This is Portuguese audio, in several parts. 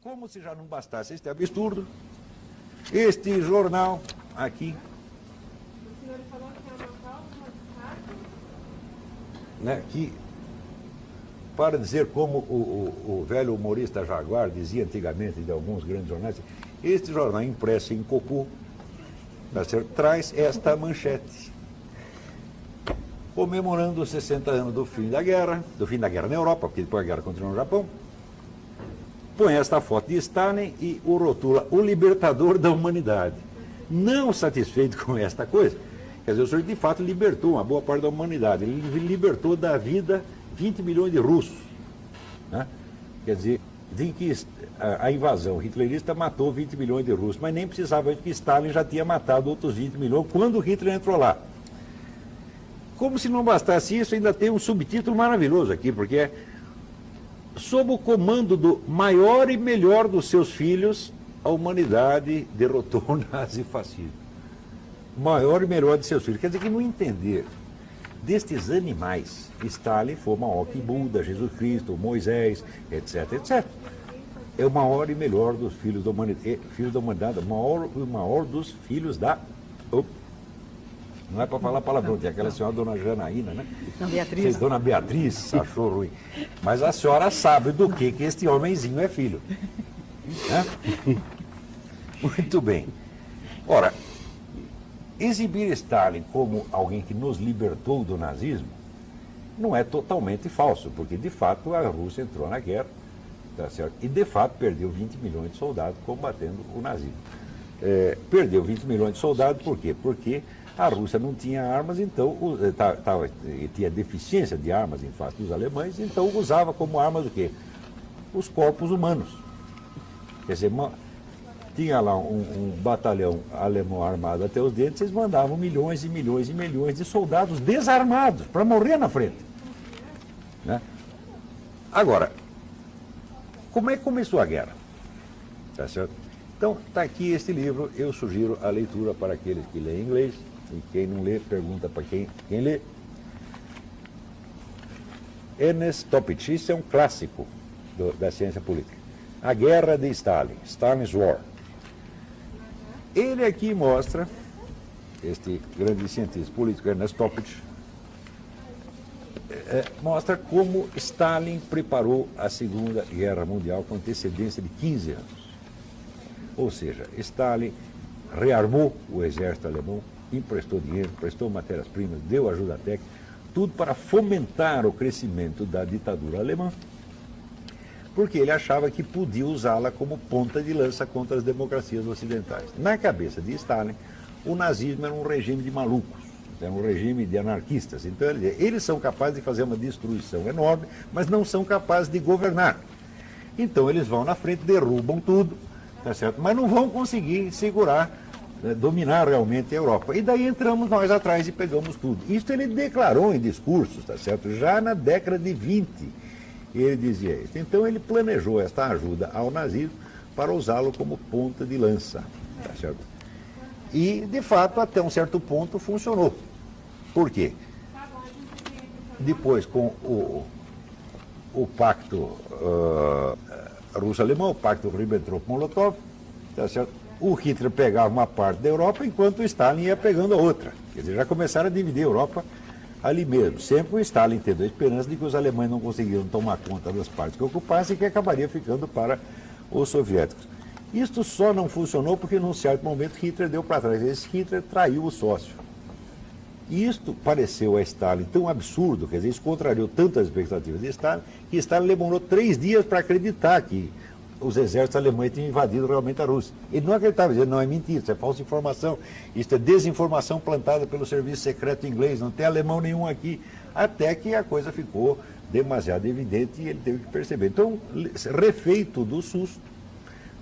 Como se já não bastasse este absurdo, este jornal aqui, O senhor falou que é uma cláusula de né, que, para dizer como o velho humorista Jaguar dizia antigamente de alguns grandes jornais, este jornal impresso em Copu, tá certo, traz esta manchete. Comemorando os 60 anos do fim da guerra na Europa, porque depois a guerra continuou no Japão, põe esta foto de Stalin e o rotula o libertador da humanidade. Não satisfeito com esta coisa, quer dizer, o senhor de fato libertou uma boa parte da humanidade. Ele libertou da vida 20 milhões de russos. Né? Quer dizer, dizem que a invasão hitlerista matou 20 milhões de russos, mas nem precisava, porque Stalin já tinha matado outros 20 milhões quando Hitler entrou lá. Como se não bastasse isso, ainda tem um subtítulo maravilhoso aqui, porque é: sob o comando do maior e melhor dos seus filhos, a humanidade derrotou o nazifascismo. Maior e melhor de seus filhos. Quer dizer que no entender destes animais, Stalin foi maior que Buda, Jesus Cristo, Moisés, etc, etc. É o maior e melhor dos filhos da humanidade, o maior dos filhos da... Não é para falar palavrão, tem aquela senhora, dona Janaína, né? Dona Beatriz. Dona Beatriz achou ruim. Mas a senhora sabe do que este homenzinho é filho. Né? Muito bem. Ora, exibir Stalin como alguém que nos libertou do nazismo não é totalmente falso, porque de fato a Rússia entrou na guerra, tá certo? E de fato perdeu 20 milhões de soldados combatendo o nazismo. Perdeu 20 milhões de soldados por quê? Porque a Rússia não tinha armas, então tinha deficiência de armas em face dos alemães, então usava como armas o quê? Os corpos humanos. Quer dizer, tinha lá um batalhão alemão armado até os dentes, eles mandavam milhões e milhões e milhões de soldados desarmados para morrer na frente. Né? Agora, como é que começou a guerra? Tá certo? Então, está aqui este livro, eu sugiro a leitura para aqueles que leem inglês. E quem não lê, pergunta para quem lê. Ernest Topic, isso é um clássico da ciência política. A Guerra de Stalin, Stalin's War. Ele aqui mostra, este grande cientista político, Ernest Topic, mostra como Stalin preparou a Segunda Guerra Mundial com antecedência de 15 anos. Ou seja, Stalin rearmou o exército alemão, emprestou dinheiro, emprestou matérias-primas, deu ajuda técnica, tudo para fomentar o crescimento da ditadura alemã, porque ele achava que podia usá-la como ponta de lança contra as democracias ocidentais. Na cabeça de Stalin, o nazismo era um regime de malucos, era um regime de anarquistas. Então, eles são capazes de fazer uma destruição enorme, mas não são capazes de governar. Então, eles vão na frente, derrubam tudo, tá certo? Mas não vão conseguir segurar, dominar realmente a Europa. E daí entramos nós atrás e pegamos tudo. Isso ele declarou em discursos, tá certo? Já na década de 20, ele dizia isso. Então ele planejou esta ajuda ao nazismo para usá-lo como ponta de lança, tá certo? E, de fato, até um certo ponto funcionou. Por quê? Depois, com o pacto russo-alemão, o pacto Ribbentrop-Molotov, tá certo? O Hitler pegava uma parte da Europa, enquanto o Stalin ia pegando a outra. Quer dizer, já começaram a dividir a Europa ali mesmo. Sempre o Stalin tendo a esperança de que os alemães não conseguiram tomar conta das partes que ocupassem e que acabaria ficando para os soviéticos. Isto só não funcionou porque, num certo momento, Hitler deu para trás. Esse Hitler traiu o sócio. E isto pareceu a Stalin tão absurdo, quer dizer, isso contrariou tantas expectativas de Stalin, que Stalin demorou 3 dias para acreditar que os exércitos alemães tinham invadido realmente a Rússia. Ele não acreditava, dizendo, não, é mentira, isso é falsa informação, isso é desinformação plantada pelo serviço secreto inglês, não tem alemão nenhum aqui, até que a coisa ficou demasiado evidente e ele teve que perceber. Então, refeito do susto,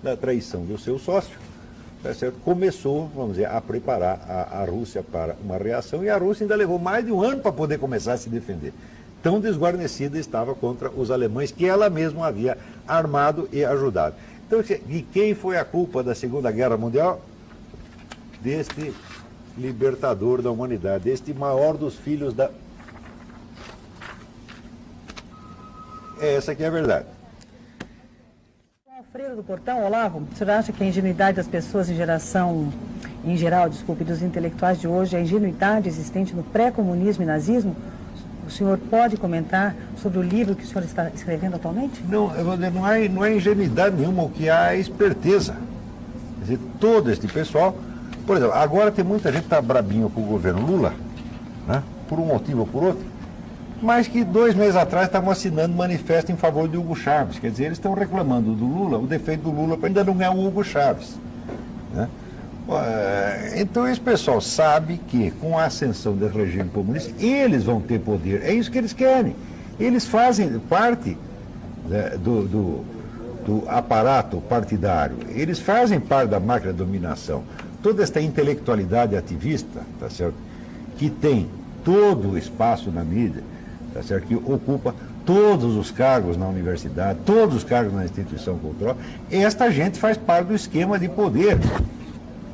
da traição do seu sócio, tá certo? Começou, vamos dizer, a preparar a Rússia para uma reação, e a Rússia ainda levou mais de um ano para poder começar a se defender. Tão desguarnecida estava contra os alemães, que ela mesma havia armado e ajudado. Então, de quem foi a culpa da Segunda Guerra Mundial? Deste libertador da humanidade, deste maior dos filhos da... Essa que é a verdade. Alfredo do Portão, Olavo, o senhor acha que a ingenuidade das pessoas em geral, dos intelectuais de hoje, a ingenuidade existente no pré-comunismo e nazismo? O senhor pode comentar sobre o livro que o senhor está escrevendo atualmente? Não, não é ingenuidade nenhuma, o que há é esperteza. Quer dizer, todo este pessoal, por exemplo, agora tem muita gente que está brabinho com o governo Lula, né, por um motivo ou por outro, mas que 2 meses atrás estavam assinando manifesto em favor de Hugo Chávez. Quer dizer, eles estão reclamando do Lula, o defeito do Lula ainda não é o Hugo Chávez, né? Então esse pessoal sabe que com a ascensão do regime comunista, eles vão ter poder, é isso que eles querem. Eles fazem parte, né, do aparato partidário, eles fazem parte da máquina de dominação. Toda esta intelectualidade ativista, tá certo, que tem todo o espaço na mídia, tá certo, que ocupa todos os cargos na universidade, todos os cargos na instituição cultural, esta gente faz parte do esquema de poder.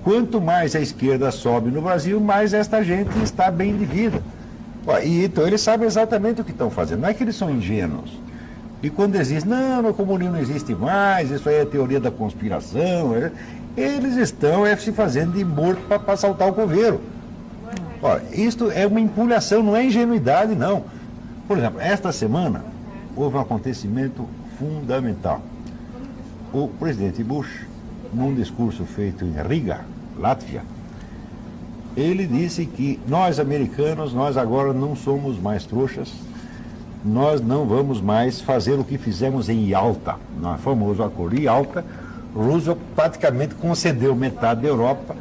Quanto mais a esquerda sobe no Brasil, mais esta gente está bem de vida. E então eles sabem exatamente o que estão fazendo, não é que eles são ingênuos. E quando eles dizem, não, o comunismo não existe mais, isso aí é teoria da conspiração, eles estão se fazendo de morto para assaltar o coveiro. Isto é uma empulhação, não é ingenuidade, não. Por exemplo, esta semana houve um acontecimento fundamental. O presidente Bush, num discurso feito em Riga, Látvia, ele disse que nós americanos, nós agora não somos mais trouxas, nós não vamos mais fazer o que fizemos em Yalta, no famoso acordo de Yalta. Roosevelt praticamente concedeu metade da Europa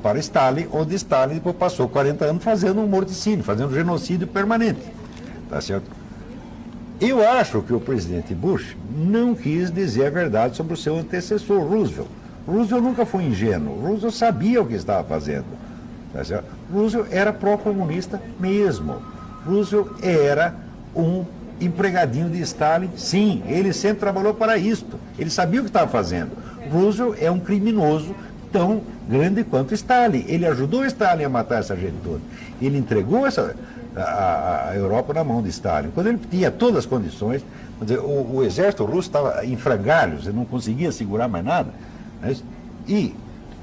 para Stalin, onde Stalin depois passou 40 anos fazendo um morticínio, fazendo um genocídio permanente. Tá certo? Eu acho que o presidente Bush não quis dizer a verdade sobre o seu antecessor, Roosevelt. Roosevelt nunca foi ingênuo, Roosevelt sabia o que estava fazendo. Tá certo? Roosevelt era pró-comunista mesmo. Roosevelt era um empregadinho de Stalin, sim, ele sempre trabalhou para isto, ele sabia o que estava fazendo. Roosevelt é um criminoso tão grande quanto Stalin, ele ajudou Stalin a matar essa gente toda, ele entregou a Europa na mão de Stalin, quando ele tinha todas as condições. Quer dizer, o exército russo estava em frangalhos, ele não conseguia segurar mais nada, né? E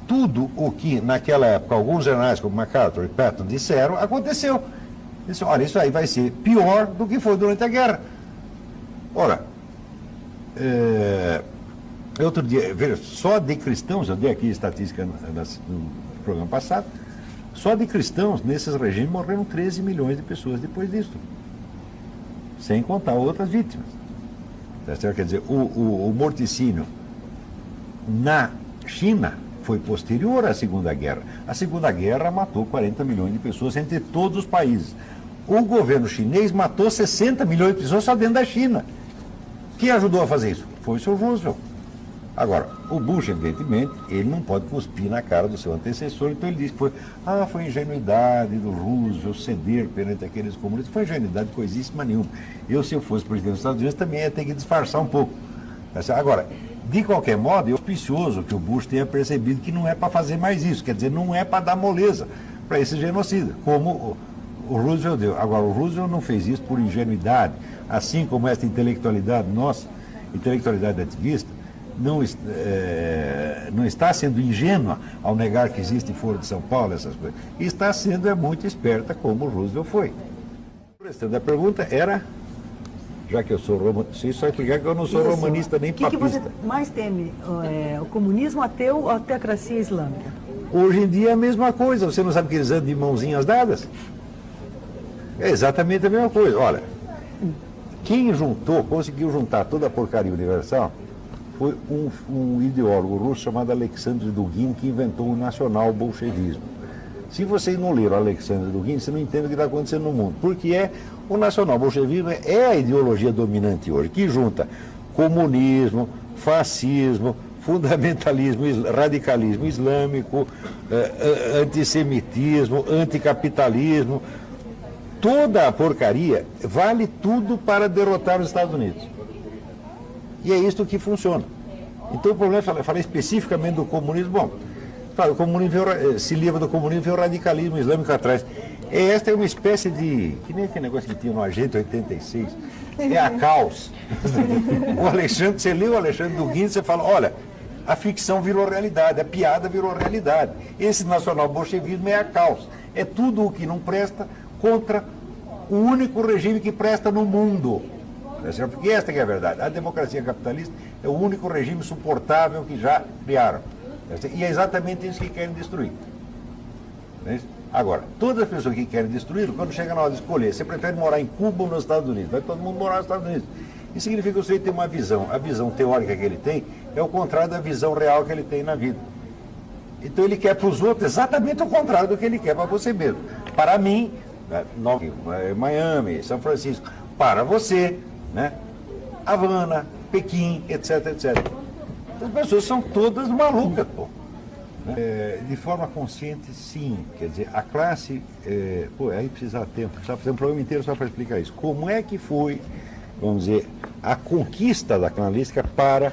tudo o que naquela época alguns generais como MacArthur e Patton disseram, aconteceu. Disse, olha, isso aí vai ser pior do que foi durante a guerra. Ora, outro dia, veja, só de cristãos, eu dei aqui estatística no programa passado, só de cristãos nesses regimes morreram 13 milhões de pessoas depois disso, sem contar outras vítimas. Tá certo? Quer dizer, o morticínio na China foi posterior à Segunda Guerra. A Segunda Guerra matou 40 milhões de pessoas entre todos os países. O governo chinês matou 60 milhões de pessoas só dentro da China. Quem ajudou a fazer isso? Foi o Sr. Roosevelt. Agora, o Bush, evidentemente, ele não pode cuspir na cara do seu antecessor, então ele disse que foi ingenuidade do Roosevelt ceder perante aqueles comunistas. Foi ingenuidade coisíssima nenhuma. Se eu fosse presidente dos Estados Unidos, também ia ter que disfarçar um pouco. Agora, de qualquer modo, é auspicioso que o Bush tenha percebido que não é para fazer mais isso, quer dizer, não é para dar moleza para esse genocida, como o Roosevelt deu. Agora, o Roosevelt não fez isso por ingenuidade, assim como essa intelectualidade nossa, intelectualidade ativista, não está sendo ingênua ao negar que existe Foro de São Paulo, essas coisas. E está sendo muito esperta, como o Roosevelt foi. O restante da pergunta era, já que eu sou romanista, só explicar que eu não sou romanista nem papista. O que você mais teme? O comunismo ateu ou a teocracia islâmica? Hoje em dia é a mesma coisa. Você não sabe que eles andam de mãozinhas dadas? É exatamente a mesma coisa. Olha, quem conseguiu juntar toda a porcaria universal foi um ideólogo russo chamado Alexandre Dugin, que inventou o nacional-bolchevismo. Se vocês não leram Alexandre Dugin, você não entende o que está acontecendo no mundo. Porque o nacional-bolchevismo é a ideologia dominante hoje, que junta comunismo, fascismo, fundamentalismo, radicalismo islâmico, antissemitismo, anticapitalismo. Toda a porcaria vale tudo para derrotar os Estados Unidos. E é isso que funciona. Então o problema é falar especificamente do comunismo. Bom, claro, o comunismo se livra do comunismo e o radicalismo islâmico atrás. Esta é uma espécie de, que nem aquele negócio que tinha no Agente 86, é a caos. O Alexandre, você lê o Alexandre Duguin, você fala, olha, a ficção virou realidade, a piada virou realidade. Esse nacional-bolchevismo é a caos. É tudo o que não presta contra o único regime que presta no mundo. Porque esta que é a verdade. A democracia capitalista é o único regime suportável que já criaram. E é exatamente isso que querem destruir. Agora, todas as pessoas que querem destruí-lo, quando chega na hora de escolher, você prefere morar em Cuba ou nos Estados Unidos? Vai todo mundo morar nos Estados Unidos. Isso significa que o sujeito tem uma visão. A visão teórica que ele tem é o contrário da visão real que ele tem na vida. Então ele quer para os outros exatamente o contrário do que ele quer para você mesmo. Para mim, Miami, São Francisco, para você, né? Havana, Pequim, etc, etc. As pessoas são todas malucas, pô. De forma consciente, sim. Quer dizer, a classe... aí precisa tempo, precisa fazer um programa inteiro só para explicar isso. Como é que foi, vamos dizer, a conquista da canalística para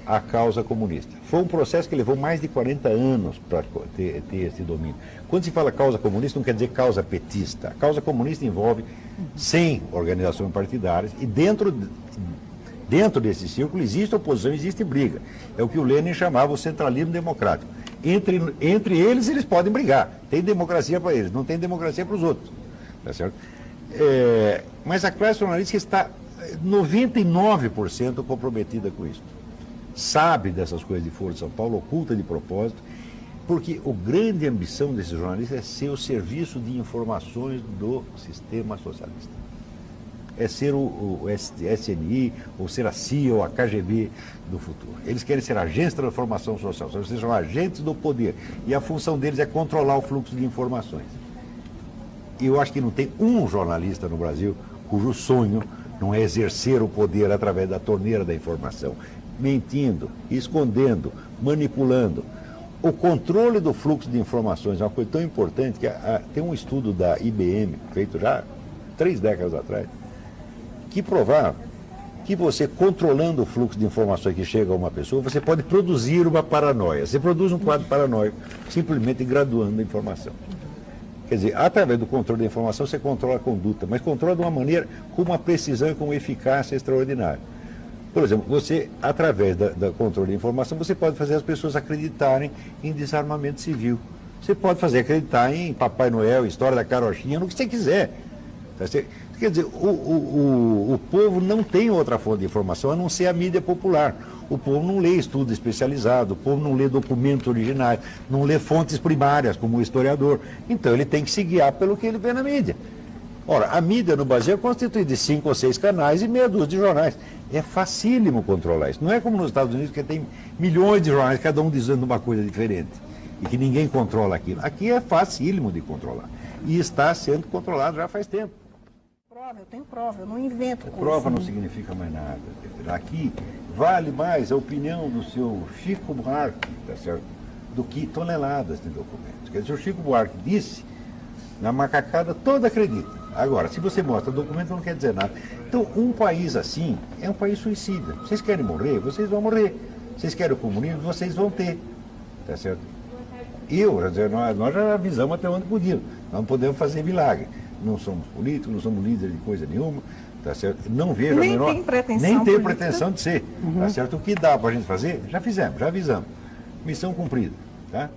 a causa comunista? Foi um processo que levou mais de 40 anos para ter esse domínio. Quando se fala causa comunista, não quer dizer causa petista. A causa comunista envolve 100 organizações partidárias e dentro desse círculo existe oposição, existe briga. É o que o Lenin chamava o centralismo democrático. Entre eles podem brigar. Tem democracia para eles, não tem democracia para os outros. Tá certo? Mas a classe jornalística está 99% comprometida com isso. Sabe dessas coisas de Folha de São Paulo, oculta de propósito, porque a grande ambição desses jornalistas é ser o serviço de informações do sistema socialista. É ser o SNI, ou ser a CIA ou a KGB do futuro. Eles querem ser agentes de transformação social, ou seja, são agentes do poder. E a função deles é controlar o fluxo de informações. E eu acho que não tem um jornalista no Brasil cujo sonho não é exercer o poder através da torneira da informação, mentindo, escondendo, manipulando. O controle do fluxo de informações é uma coisa tão importante que tem um estudo da IBM, feito já 3 décadas atrás, que provava que você, controlando o fluxo de informações que chega a uma pessoa, você pode produzir uma paranoia. Você produz um quadro paranoico simplesmente graduando a informação. Quer dizer, através do controle da informação você controla a conduta, mas controla de uma maneira com uma precisão e com uma eficácia extraordinária. Por exemplo, você, através do controle da informação, você pode fazer as pessoas acreditarem em desarmamento civil. Você pode fazer acreditar em Papai Noel, história da carochinha, no que você quiser. Quer dizer, o povo não tem outra fonte de informação a não ser a mídia popular. O povo não lê estudo especializado, o povo não lê documentos originais, não lê fontes primárias, como o historiador. Então ele tem que se guiar pelo que ele vê na mídia. Ora, a mídia no Brasil é constituída de 5 ou 6 canais e meia dúzia de jornais. É facílimo controlar isso. Não é como nos Estados Unidos, que tem milhões de jornais, cada um dizendo uma coisa diferente. E que ninguém controla aquilo. Aqui é facílimo de controlar. E está sendo controlado já faz tempo. Eu tenho prova, eu não invento coisa. Prova não significa mais nada. Aqui vale mais a opinião do seu Chico Buarque, tá certo? Do que toneladas de documentos. Quer dizer, o Chico Buarque disse, na macacada toda acredita. Agora, se você mostra documento, não quer dizer nada. Então, um país assim é um país suicida. Vocês querem morrer? Vocês vão morrer. Vocês querem o comunismo? Vocês vão ter. Tá certo? Nós já avisamos até onde podíamos. Nós não podemos fazer milagre. Não somos políticos, não somos líderes de coisa nenhuma, tá certo? Não vejo nem a menor... tem pretensão nem tem política. Pretensão de ser, tá certo? O que dá para a gente fazer, já fizemos, já avisamos. Missão cumprida, tá?